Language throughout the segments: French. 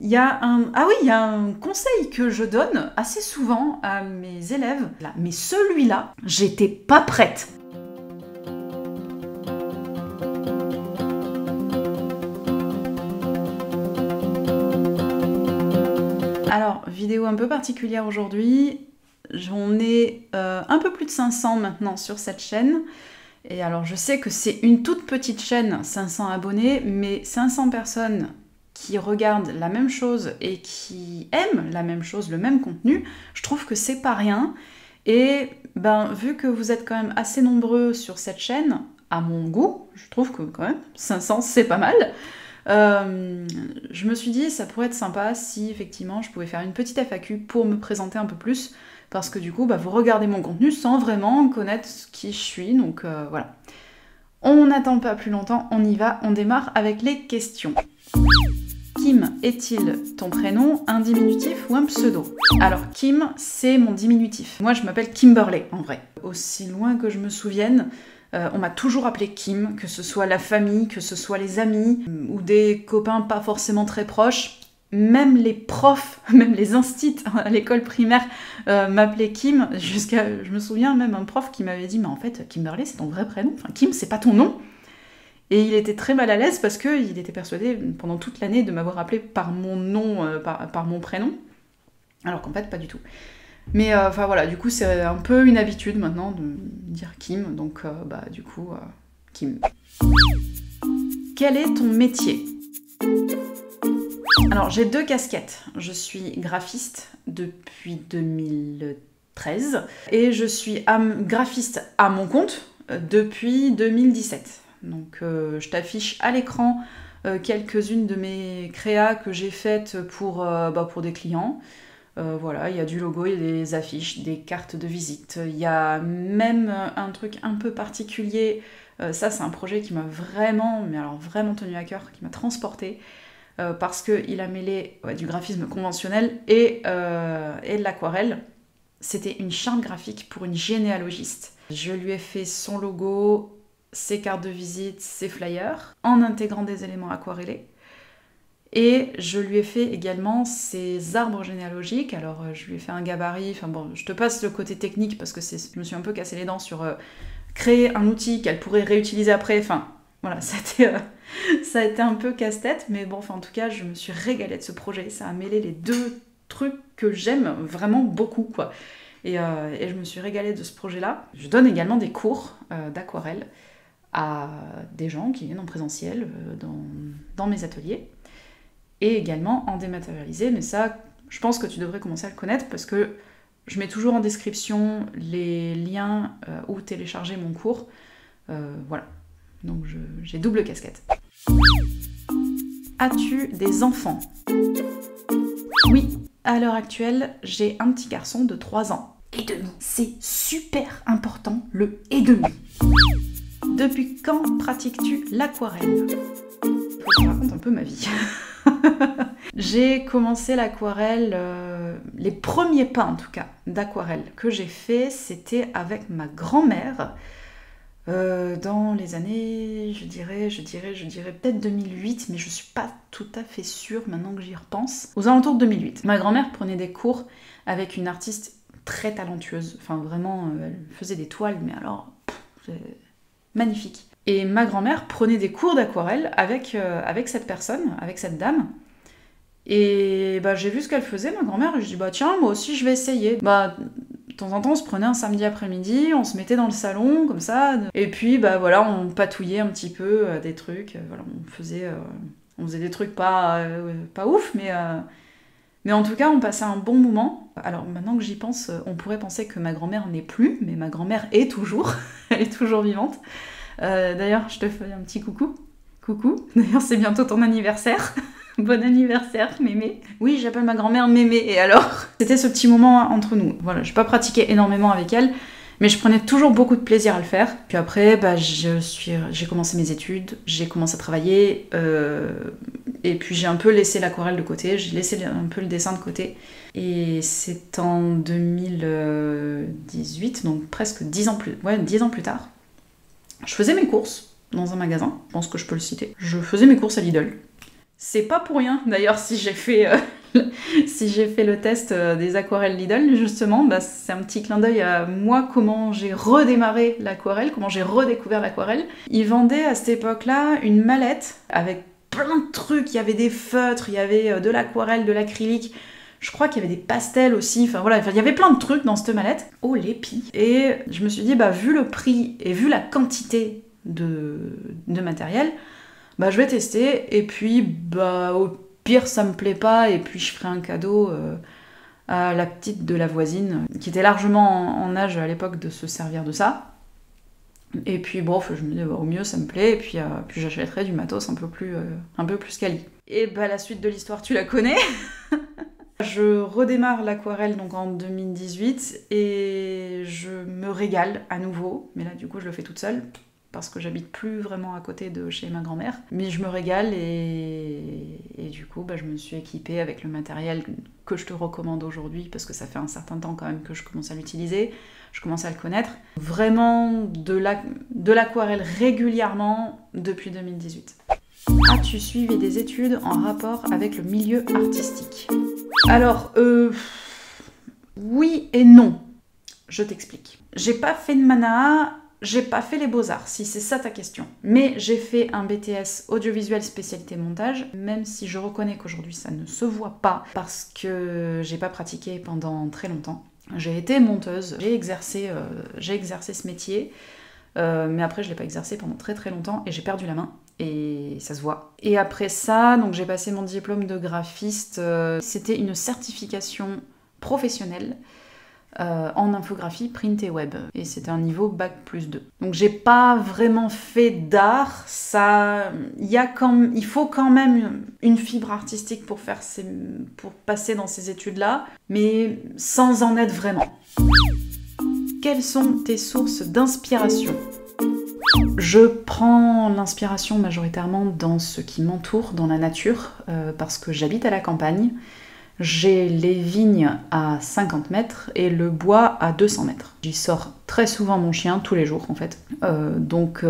Ah oui, il y a un conseil que je donne assez souvent à mes élèves, là, mais celui-là, j'étais pas prête. Alors, vidéo un peu particulière aujourd'hui, j'en ai un peu plus de 500 maintenant sur cette chaîne. Et alors, je sais que c'est une toute petite chaîne, 500 abonnés, mais 500 personnes qui regardent la même chose et qui aiment la même chose, le même contenu, je trouve que c'est pas rien. Et vu que vous êtes quand même assez nombreux sur cette chaîne, à mon goût, je trouve que quand même 500 c'est pas mal. Je me suis dit ça pourrait être sympa si effectivement je pouvais faire une petite FAQ pour me présenter un peu plus, parce que du coup vous regardez mon contenu sans vraiment connaître qui je suis, donc voilà. On n'attend pas plus longtemps, on y va, on démarre avec les questions. Kim est-il ton prénom, un diminutif ou un pseudo? Alors Kim, c'est mon diminutif. Moi je m'appelle Kimberley en vrai. Aussi loin que je me souvienne, on m'a toujours appelé Kim, que ce soit la famille, que ce soit les amis, ou des copains pas forcément très proches. Même les profs, même les instits à l'école primaire m'appelaient Kim. Je me souviens même un prof qui m'avait dit « Mais en fait, Kimberley, c'est ton vrai prénom. Enfin, Kim, c'est pas ton nom. » Et il était très mal à l'aise parce qu'il était persuadé pendant toute l'année de m'avoir appelé par mon nom, par mon prénom. Alors qu'en fait, pas du tout. Mais enfin voilà, du coup, c'est un peu une habitude maintenant de dire Kim. Donc du coup, Kim. Quel est ton métier? Alors, j'ai 2 casquettes. Je suis graphiste depuis 2013 et je suis graphiste à mon compte depuis 2017. Donc, je t'affiche à l'écran quelques-unes de mes créas que j'ai faites pour des clients. Voilà, il y a du logo, il y a des affiches, des cartes de visite. Il y a même un truc un peu particulier. Ça, c'est un projet qui m'a vraiment tenu à cœur, qui m'a transportée. Parce qu'il a mêlé du graphisme conventionnel et de l'aquarelle. C'était une charte graphique pour une généalogiste. Je lui ai fait son logo, ses cartes de visite, ses flyers, en intégrant des éléments aquarellés. Et je lui ai fait également ses arbres généalogiques. Alors je lui ai fait un gabarit, enfin bon, je te passe le côté technique parce que je me suis un peu cassé les dents sur créer un outil qu'elle pourrait réutiliser après, enfin voilà, ça a été un peu casse-tête, mais bon, enfin en tout cas, je me suis régalée de ce projet. Ça a mêlé les 2 trucs que j'aime vraiment beaucoup, quoi. Et je me suis régalée de ce projet-là. Je donne également des cours d'aquarelle à des gens qui viennent en présentiel dans mes ateliers, et également en dématérialisé, mais ça, je pense que tu devrais commencer à le connaître, parce que je mets toujours en description les liens où télécharger mon cours. Voilà. Donc j'ai double casquette. As-tu des enfants? Oui, à l'heure actuelle, j'ai un petit garçon de 3 ans et demi. C'est super important, le et demi. Depuis quand pratiques-tu l'aquarelle? Faut que je raconte un peu ma vie. J'ai commencé l'aquarelle, les premiers pas en tout cas d'aquarelle que j'ai fait, c'était avec ma grand-mère. Dans les années, je dirais peut-être 2008, mais je suis pas tout à fait sûre maintenant que j'y repense. Aux alentours de 2008. Ma grand-mère prenait des cours avec une artiste très talentueuse. Enfin vraiment, elle faisait des toiles, mais alors, magnifique. Et ma grand-mère prenait des cours d'aquarelle avec cette personne, avec cette dame. Et j'ai vu ce qu'elle faisait, ma grand-mère, et je dis tiens, moi aussi je vais essayer. De temps en temps, on se prenait un samedi après-midi, on se mettait dans le salon, comme ça, et puis voilà, on patouillait un petit peu des trucs, voilà, on faisait des trucs pas ouf, mais en tout cas, on passait un bon moment. Alors maintenant que j'y pense, on pourrait penser que ma grand-mère n'est plus, mais ma grand-mère est toujours, elle est toujours vivante. D'ailleurs, je te fais un petit coucou. Coucou, d'ailleurs c'est bientôt ton anniversaire. Bon anniversaire, Mémé. Oui, j'appelle ma grand-mère Mémé, et alors? C'était ce petit moment entre nous. Voilà, j'ai pas pratiqué énormément avec elle, mais je prenais toujours beaucoup de plaisir à le faire. Puis après, j'ai commencé mes études, j'ai commencé à travailler, et puis j'ai un peu laissé l'aquarelle de côté, j'ai laissé un peu le dessin de côté. Et c'est en 2018, donc presque 10 ans plus tard, je faisais mes courses dans un magasin, je pense que je peux le citer. Je faisais mes courses à Lidl. C'est pas pour rien, d'ailleurs, si j'ai fait, si j'ai fait le test des aquarelles Lidl, justement, bah, c'est un petit clin d'œil à moi, comment j'ai redémarré l'aquarelle, comment j'ai redécouvert l'aquarelle. Ils vendaient à cette époque-là une mallette avec plein de trucs, il y avait des feutres, il y avait de l'aquarelle, de l'acrylique, je crois qu'il y avait des pastels aussi, enfin voilà, il y avait plein de trucs dans cette mallette. Oh l'épi. Et je me suis dit, bah vu le prix et vu la quantité de matériel, bah je vais tester, et puis bah au pire ça me plaît pas, et puis je ferai un cadeau à la petite de la voisine, qui était largement en âge à l'époque de se servir de ça. Et puis bon, je me dis, bah, au mieux ça me plaît, et puis j'achèterai du matos un peu plus quali. Et bah la suite de l'histoire tu la connais. Je redémarre l'aquarelle donc en 2018, et je me régale à nouveau, mais là du coup je le fais toute seule, parce que j'habite plus vraiment à côté de chez ma grand-mère. Mais je me régale, et du coup bah, je me suis équipée avec le matériel que je te recommande aujourd'hui, parce que ça fait un certain temps quand même que je commence à l'utiliser, je commence à le connaître. Vraiment de l'aquarelle régulièrement depuis 2018. As-tu suivi des études en rapport avec le milieu artistique? Alors, oui et non. Je t'explique. J'ai pas fait de mana, j'ai pas fait les beaux-arts, si c'est ça ta question. Mais j'ai fait un BTS audiovisuel spécialité montage, même si je reconnais qu'aujourd'hui ça ne se voit pas, parce que j'ai pas pratiqué pendant très longtemps. J'ai été monteuse, j'ai exercé ce métier, mais après je l'ai pas exercé pendant très très longtemps, et j'ai perdu la main. Et ça se voit. Et après ça, donc j'ai passé mon diplôme de graphiste. C'était une certification professionnelle en infographie, print et web. Et c'était un niveau bac+2. Donc j'ai pas vraiment fait d'art. Il faut quand même une fibre artistique pour passer dans ces études-là, mais sans en être vraiment. Quelles sont tes sources d'inspiration ? Je prends l'inspiration majoritairement dans ce qui m'entoure, dans la nature, parce que j'habite à la campagne. J'ai les vignes à 50 mètres et le bois à 200 mètres. J'y sors très souvent mon chien, tous les jours en fait. Donc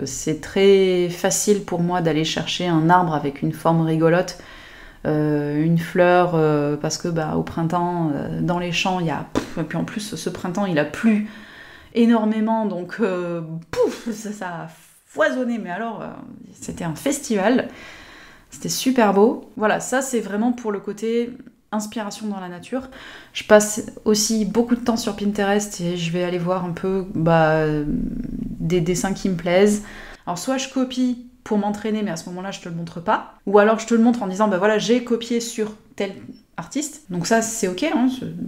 c'est très facile pour moi d'aller chercher un arbre avec une forme rigolote, une fleur, parce que au printemps, dans les champs, il y a... Et puis en plus, ce printemps, il a plu énormément, donc ça a foisonné, mais alors c'était un festival, c'était super beau. Voilà, ça c'est vraiment pour le côté inspiration dans la nature. Je passe aussi beaucoup de temps sur Pinterest, et je vais aller voir un peu des dessins qui me plaisent. Alors soit je copie pour m'entraîner, mais à ce moment-là je te le montre pas, ou alors je te le montre en disant voilà, j'ai copié sur tel artiste, donc ça c'est ok, hein,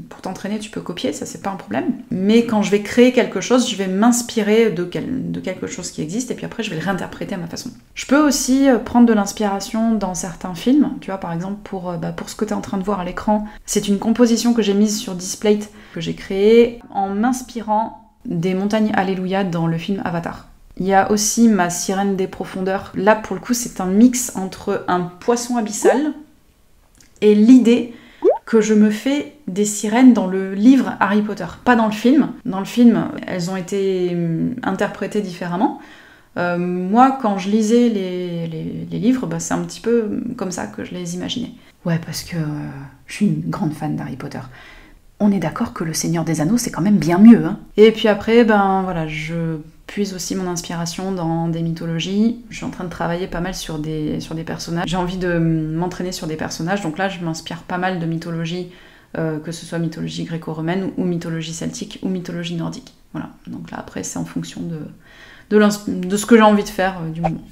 pour t'entraîner tu peux copier, ça c'est pas un problème, mais quand je vais créer quelque chose, je vais m'inspirer de quelque chose qui existe, et puis après je vais le réinterpréter à ma façon. Je peux aussi prendre de l'inspiration dans certains films, tu vois, par exemple pour ce que tu es en train de voir à l'écran, c'est une composition que j'ai mise sur Displate, que j'ai créée en m'inspirant des montagnes Alléluia dans le film Avatar. Il y a aussi ma sirène des profondeurs. Là, pour le coup, c'est un mix entre un poisson abyssal et l'idée que je me fais des sirènes dans le livre Harry Potter, pas dans le film. Dans le film, elles ont été interprétées différemment. Moi, quand je lisais les livres, c'est un petit peu comme ça que je les imaginais. Ouais, parce que je suis une grande fan d'Harry Potter. On est d'accord que Le Seigneur des Anneaux, c'est quand même bien mieux, hein. Et puis après, voilà, je puise aussi mon inspiration dans des mythologies. Je suis en train de travailler pas mal sur des personnages. J'ai envie de m'entraîner sur des personnages, donc là je m'inspire pas mal de mythologie, que ce soit mythologie gréco-romaine ou mythologie celtique ou mythologie nordique. Voilà, donc là après c'est en fonction de ce que j'ai envie de faire du moment.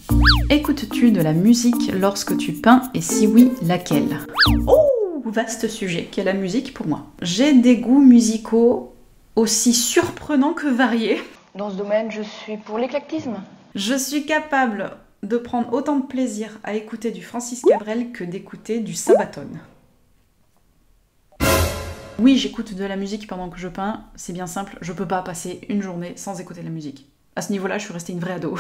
Écoutes-tu de la musique lorsque tu peins, et si oui, laquelle? Oh, vaste sujet qu'est la musique pour moi. J'ai des goûts musicaux aussi surprenants que variés. Dans ce domaine, je suis pour l'éclectisme. Je suis capable de prendre autant de plaisir à écouter du Francis Cabrel que d'écouter du Sabaton. Oui, j'écoute de la musique pendant que je peins, c'est bien simple, je peux pas passer une journée sans écouter de la musique. À ce niveau-là, je suis restée une vraie ado.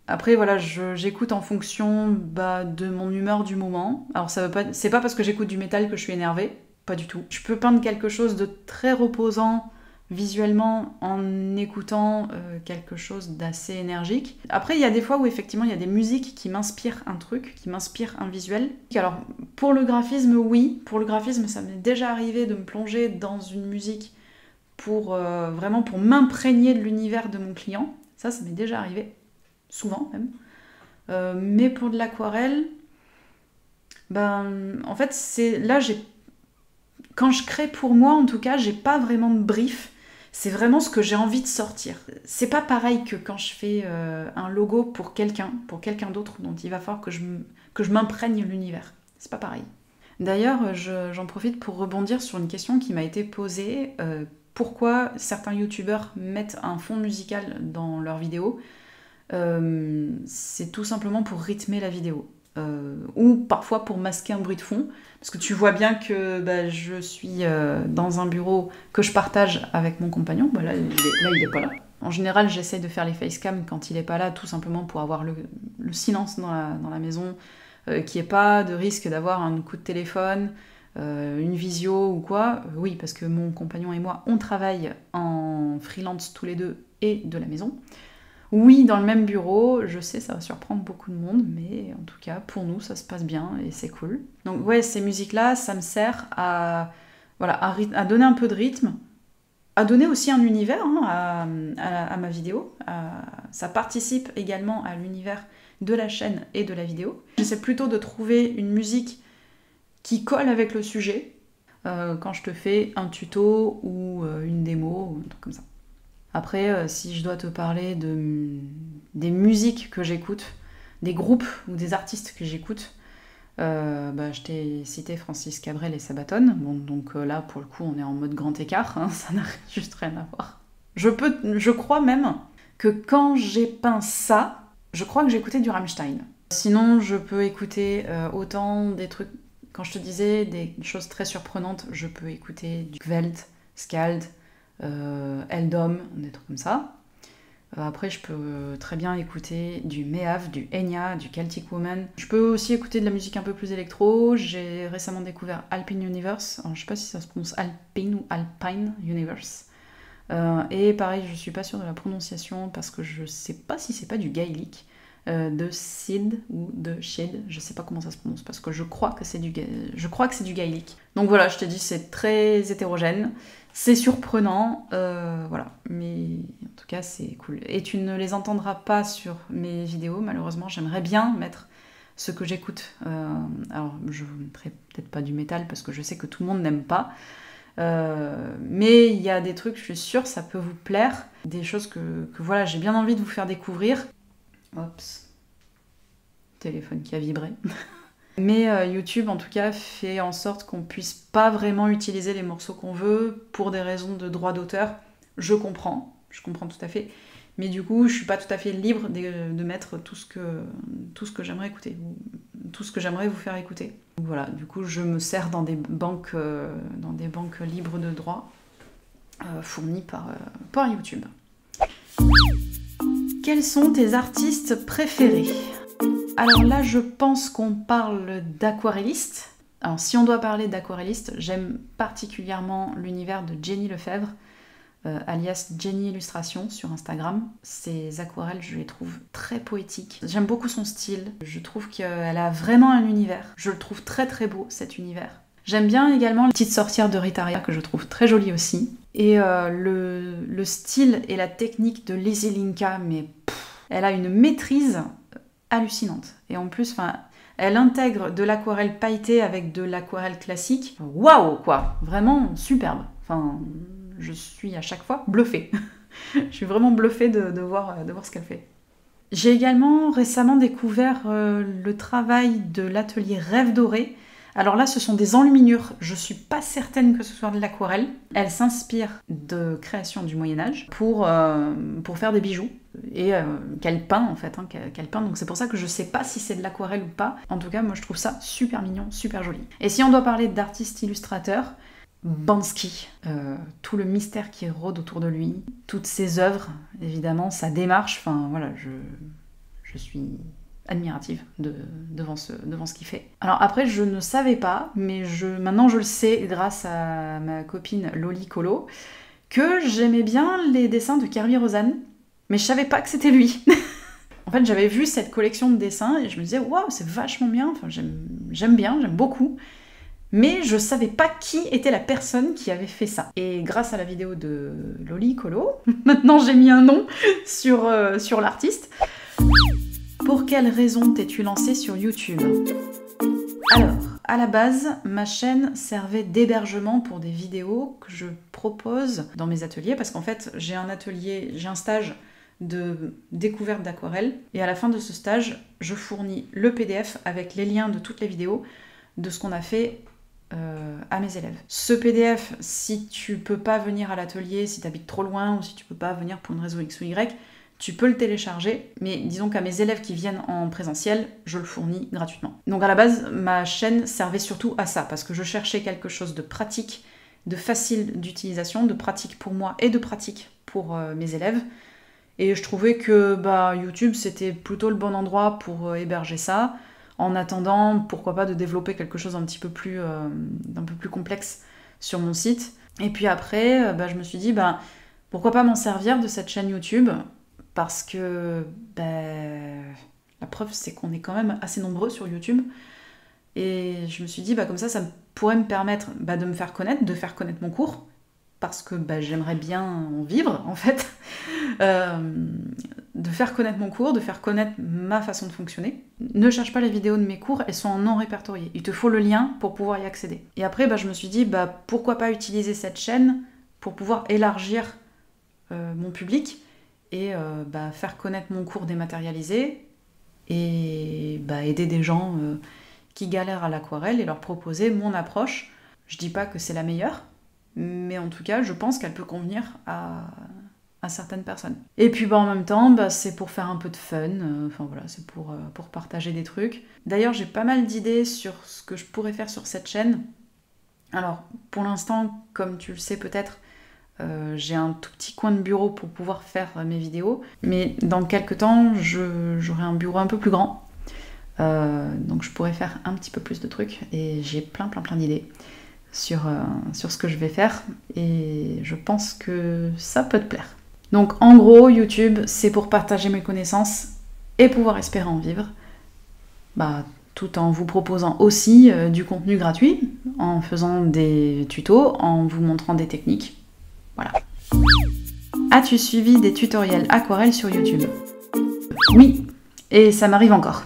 Après, voilà, j'écoute en fonction de mon humeur du moment. Alors, c'est pas parce que j'écoute du métal que je suis énervée, pas du tout. Je peux peindre quelque chose de très reposant, visuellement en écoutant quelque chose d'assez énergique. Après, il y a des fois où effectivement il y a des musiques qui m'inspirent un truc, qui m'inspirent un visuel. Alors pour le graphisme, oui. Pour le graphisme, ça m'est déjà arrivé de me plonger dans une musique pour vraiment pour m'imprégner de l'univers de mon client. Ça m'est déjà arrivé, souvent même. Mais pour de l'aquarelle, en fait, quand je crée pour moi, en tout cas, j'ai pas vraiment de brief. C'est vraiment ce que j'ai envie de sortir. C'est pas pareil que quand je fais un logo pour quelqu'un d'autre, dont il va falloir que je m'imprègne l'univers. C'est pas pareil. D'ailleurs, j'en profite pour rebondir sur une question qui m'a été posée. Pourquoi certains youtubeurs mettent un fond musical dans leurs vidéos ? C'est tout simplement pour rythmer la vidéo. Ou parfois pour masquer un bruit de fond, parce que tu vois bien que je suis dans un bureau que je partage avec mon compagnon. Là il est pas là. En général, j'essaie de faire les facecam quand il est pas là, tout simplement pour avoir le silence dans la maison, qu'il n'y ait pas de risque d'avoir un coup de téléphone, une visio ou quoi. Oui, parce que mon compagnon et moi, on travaille en freelance tous les deux et de la maison. Oui, dans le même bureau, je sais, ça va surprendre beaucoup de monde, mais en tout cas, pour nous, ça se passe bien et c'est cool. Donc ouais, ces musiques-là, ça me sert à donner un peu de rythme, à donner aussi un univers à ma vidéo. Ça participe également à l'univers de la chaîne et de la vidéo. J'essaie plutôt de trouver une musique qui colle avec le sujet quand je te fais un tuto ou une démo ou un truc comme ça. Après, si je dois te parler des musiques que j'écoute, des groupes ou des artistes que j'écoute, je t'ai cité Francis Cabrel et Sabaton. Bon, donc là, pour le coup, on est en mode grand écart, ça n'a juste rien à voir. Je crois même que quand j'ai peint ça, je crois que j'écoutais du Rammstein. Sinon, je peux écouter autant des trucs, quand je te disais des choses très surprenantes, je peux écouter du Gveld, Skald, Eldom, des trucs comme ça. Après, je peux très bien écouter du Mehav, du Enya, du Celtic Woman. Je peux aussi écouter de la musique un peu plus électro. J'ai récemment découvert Alpine Universe. Alors, je sais pas si ça se prononce Alpine ou Alpine Universe. Et pareil, je suis pas sûre de la prononciation parce que je sais pas si c'est pas du gaélique. De Sid ou de Shid, je sais pas comment ça se prononce parce que je crois que c'est du gaélique. Donc voilà, je t'ai dit, c'est très hétérogène. C'est surprenant, voilà, mais en tout cas c'est cool. Et tu ne les entendras pas sur mes vidéos, malheureusement. J'aimerais bien mettre ce que j'écoute. Alors je ne mettrai peut-être pas du métal parce que je sais que tout le monde n'aime pas. Mais il y a des trucs, je suis sûre, ça peut vous plaire. Des choses que voilà, j'ai bien envie de vous faire découvrir. Oups, téléphone qui a vibré. Mais YouTube, en tout cas, fait en sorte qu'on puisse pas vraiment utiliser les morceaux qu'on veut pour des raisons de droit d'auteur. Je comprends tout à fait. Mais du coup, je suis pas tout à fait libre de mettre tout ce que j'aimerais écouter, ou tout ce que j'aimerais vous faire écouter. Donc voilà, du coup, je me sers dans des banques libres de droit fournies par YouTube. Quels sont tes artistes préférés ? Alors là, je pense qu'on parle d'aquarelliste. Alors si on doit parler d'aquarelliste, j'aime particulièrement l'univers de Jenny Lefebvre, alias Jenny Illustration sur Instagram. Ses aquarelles, je les trouve très poétiques. J'aime beaucoup son style. Je trouve qu'elle a vraiment un univers. Je le trouve très très beau, cet univers. J'aime bien également les petites sorcières de Ritaria, que je trouve très jolies aussi. Et le style et la technique de Lizzy Linka, mais elle a une maîtrise hallucinante. Et en plus, elle intègre de l'aquarelle pailletée avec de l'aquarelle classique. Waouh, quoi! Vraiment superbe. Je suis à chaque fois bluffée. Je suis vraiment bluffée de voir ce qu'elle fait. J'ai également récemment découvert le travail de l'atelier Rêve Doré. Alors là, ce sont des enluminures. Je suis pas certaine que ce soit de l'aquarelle. Elle s'inspire de créations du Moyen-Âge pour faire des bijoux. Et qu'elle peint en fait, qu'elle peint. Donc c'est pour ça que je sais pas si c'est de l'aquarelle ou pas. En tout cas, moi je trouve ça super mignon, super joli. Et si on doit parler d'artiste illustrateur, Banksy, tout le mystère qui rôde autour de lui, toutes ses œuvres, évidemment, sa démarche, voilà, je suis admirative devant ce qu'il fait. Alors après, je ne savais pas, mais maintenant je le sais grâce à ma copine Loli Colo, que j'aimais bien les dessins de Kerby Rosanes, mais je savais pas que c'était lui. En fait, j'avais vu cette collection de dessins et je me disais, waouh, c'est vachement bien, enfin, j'aime bien, j'aime beaucoup. Mais je savais pas qui était la personne qui avait fait ça. Et grâce à la vidéo de Loli Colo, maintenant j'ai mis un nom sur l'artiste. Pour quelle raison t'es-tu lancée sur YouTube? Alors, à la base, ma chaîne servait d'hébergement pour des vidéos que je propose dans mes ateliers, parce qu'en fait, j'ai un stage de découverte d'aquarelle, et à la fin de ce stage, je fournis le PDF avec les liens de toutes les vidéos de ce qu'on a fait à mes élèves. Ce PDF, si tu peux pas venir à l'atelier, si tu habites trop loin, ou si tu peux pas venir pour une raison X ou Y, tu peux le télécharger, mais disons qu'à mes élèves qui viennent en présentiel, je le fournis gratuitement. Donc à la base, ma chaîne servait surtout à ça, parce que je cherchais quelque chose de pratique, de facile d'utilisation, de pratique pour moi et de pratique pour mes élèves. Et je trouvais que YouTube, c'était plutôt le bon endroit pour héberger ça, en attendant, pourquoi pas, de développer quelque chose d'un peu plus complexe sur mon site. Et puis après, je me suis dit, pourquoi pas m'en servir de cette chaîne YouTube, parce que la preuve, c'est qu'on est quand même assez nombreux sur YouTube. Et je me suis dit, comme ça pourrait me permettre de me faire connaître, de faire connaître mon cours, parce que j'aimerais bien en vivre, en fait. De faire connaître mon cours, de faire connaître ma façon de fonctionner. Ne cherche pas les vidéos de mes cours, elles sont en non répertorié. Il te faut le lien pour pouvoir y accéder. Et après, je me suis dit, pourquoi pas utiliser cette chaîne pour pouvoir élargir mon public et faire connaître mon cours dématérialisé et aider des gens qui galèrent à l'aquarelle et leur proposer mon approche. Je dis pas que c'est la meilleure, mais en tout cas, je pense qu'elle peut convenir à certaines personnes. Et puis en même temps, c'est pour faire un peu de fun, c'est pour partager des trucs. D'ailleurs, j'ai pas mal d'idées sur ce que je pourrais faire sur cette chaîne. Alors, pour l'instant, comme tu le sais peut-être, j'ai un tout petit coin de bureau pour pouvoir faire mes vidéos, mais dans quelques temps, j'aurai un bureau un peu plus grand. Donc je pourrais faire un petit peu plus de trucs, et j'ai plein d'idées sur ce que je vais faire, et je pense que ça peut te plaire. Donc en gros, YouTube, c'est pour partager mes connaissances et pouvoir espérer en vivre, tout en vous proposant aussi du contenu gratuit, en faisant des tutos, en vous montrant des techniques. Voilà. As-tu suivi des tutoriels aquarelle sur YouTube? Oui, et ça m'arrive encore,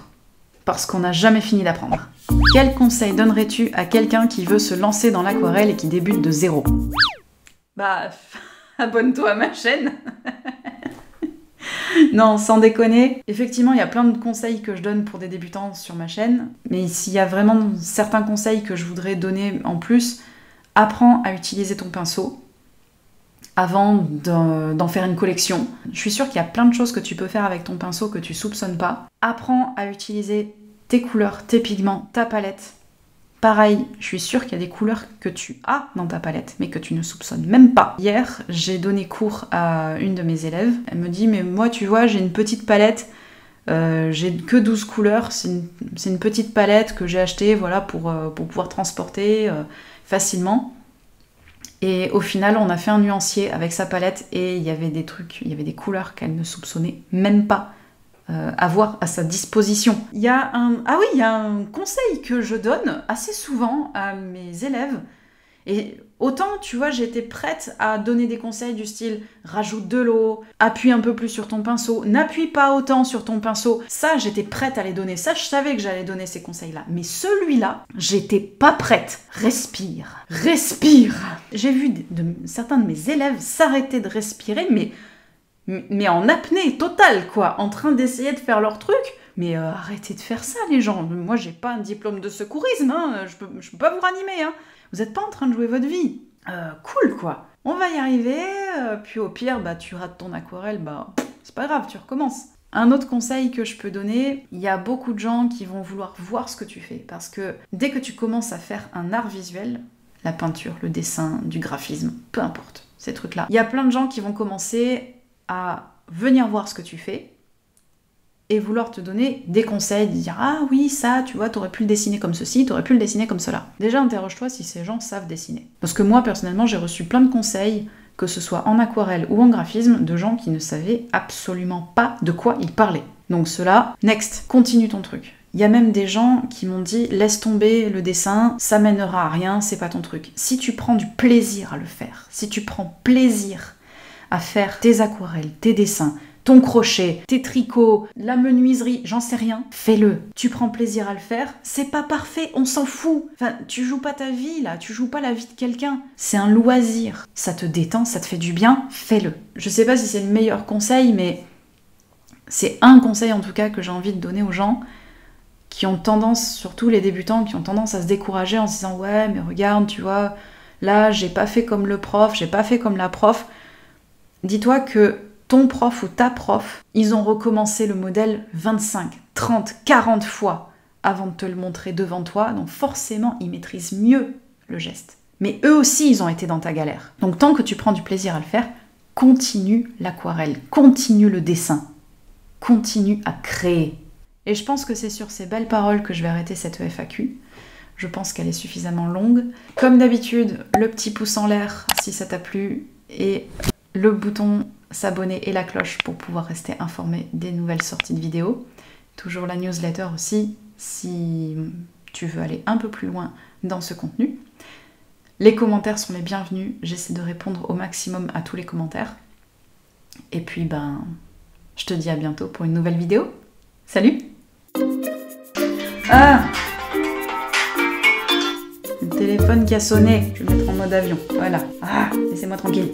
parce qu'on n'a jamais fini d'apprendre. Quel conseil donnerais-tu à quelqu'un qui veut se lancer dans l'aquarelle et qui débute de zéro? Abonne-toi à ma chaîne. Non, sans déconner. Effectivement, il y a plein de conseils que je donne pour des débutants sur ma chaîne, mais s'il y a vraiment certains conseils que je voudrais donner en plus, apprends à utiliser ton pinceau avant d'en faire une collection. Je suis sûre qu'il y a plein de choses que tu peux faire avec ton pinceau que tu soupçonnes pas. Apprends à utiliser tes couleurs, tes pigments, ta palette. Pareil, je suis sûre qu'il y a des couleurs que tu as dans ta palette, mais que tu ne soupçonnes même pas. Hier, j'ai donné cours à une de mes élèves. Elle me dit, mais moi, tu vois, j'ai une petite palette, j'ai que 12 couleurs, c'est une petite palette que j'ai achetée pour pouvoir transporter facilement. Et au final, on a fait un nuancier avec sa palette, et il y avait des couleurs qu'elle ne soupçonnait même pas avoir à sa disposition. Il y a un conseil que je donne assez souvent à mes élèves, et autant, tu vois, j'étais prête à donner des conseils du style rajoute de l'eau, appuie un peu plus sur ton pinceau, n'appuie pas autant sur ton pinceau. Ça, j'étais prête à les donner. Ça, je savais que j'allais donner ces conseils-là. Mais celui-là, j'étais pas prête. Respire. Respire. J'ai vu certains de mes élèves s'arrêter de respirer, mais en apnée totale, quoi, en train d'essayer de faire leur truc. Mais arrêtez de faire ça, les gens. Moi, j'ai pas un diplôme de secourisme, hein. Je peux pas vous ranimer, hein. Vous êtes pas en train de jouer votre vie. Cool, quoi. On va y arriver, puis au pire, tu rates ton aquarelle, c'est pas grave, tu recommences. Un autre conseil que je peux donner, il y a beaucoup de gens qui vont vouloir voir ce que tu fais, parce que dès que tu commences à faire un art visuel, la peinture, le dessin, du graphisme, peu importe, ces trucs-là, il y a plein de gens qui vont commencer à venir voir ce que tu fais et vouloir te donner des conseils, de dire « Ah oui, ça, tu vois, t'aurais pu le dessiner comme ceci, t'aurais pu le dessiner comme cela. » Déjà, interroge-toi si ces gens savent dessiner. Parce que moi, personnellement, j'ai reçu plein de conseils que ce soit en aquarelle ou en graphisme, de gens qui ne savaient absolument pas de quoi ils parlaient. Donc cela, next, continue ton truc. Il y a même des gens qui m'ont dit « laisse tomber le dessin, ça mènera à rien, c'est pas ton truc ». Si tu prends du plaisir à le faire, si tu prends plaisir à faire tes aquarelles, tes dessins, ton crochet, tes tricots, la menuiserie, j'en sais rien, fais-le. Tu prends plaisir à le faire, c'est pas parfait, on s'en fout. Enfin, tu joues pas ta vie là, tu joues pas la vie de quelqu'un. C'est un loisir, ça te détend, ça te fait du bien, fais-le. Je sais pas si c'est le meilleur conseil, mais c'est un conseil en tout cas que j'ai envie de donner aux gens qui ont tendance, surtout les débutants, qui ont tendance à se décourager en se disant « ouais, mais regarde, tu vois, là, j'ai pas fait comme le prof, j'ai pas fait comme la prof ». Dis-toi que ton prof ou ta prof, ils ont recommencé le modèle 25, 30, 40 fois avant de te le montrer devant toi, donc forcément, ils maîtrisent mieux le geste. Mais eux aussi, ils ont été dans ta galère. Donc tant que tu prends du plaisir à le faire, continue l'aquarelle, continue le dessin, continue à créer. Et je pense que c'est sur ces belles paroles que je vais arrêter cette FAQ. Je pense qu'elle est suffisamment longue. Comme d'habitude, le petit pouce en l'air si ça t'a plu et le bouton s'abonner et la cloche pour pouvoir rester informé des nouvelles sorties de vidéos. Toujours la newsletter aussi si tu veux aller un peu plus loin dans ce contenu. Les commentaires sont les bienvenus. J'essaie de répondre au maximum à tous les commentaires. Et puis, je te dis à bientôt pour une nouvelle vidéo. Salut! Ah! Le téléphone qui a sonné. Je vais mettre en mode avion. Voilà. Ah! Laissez-moi tranquille.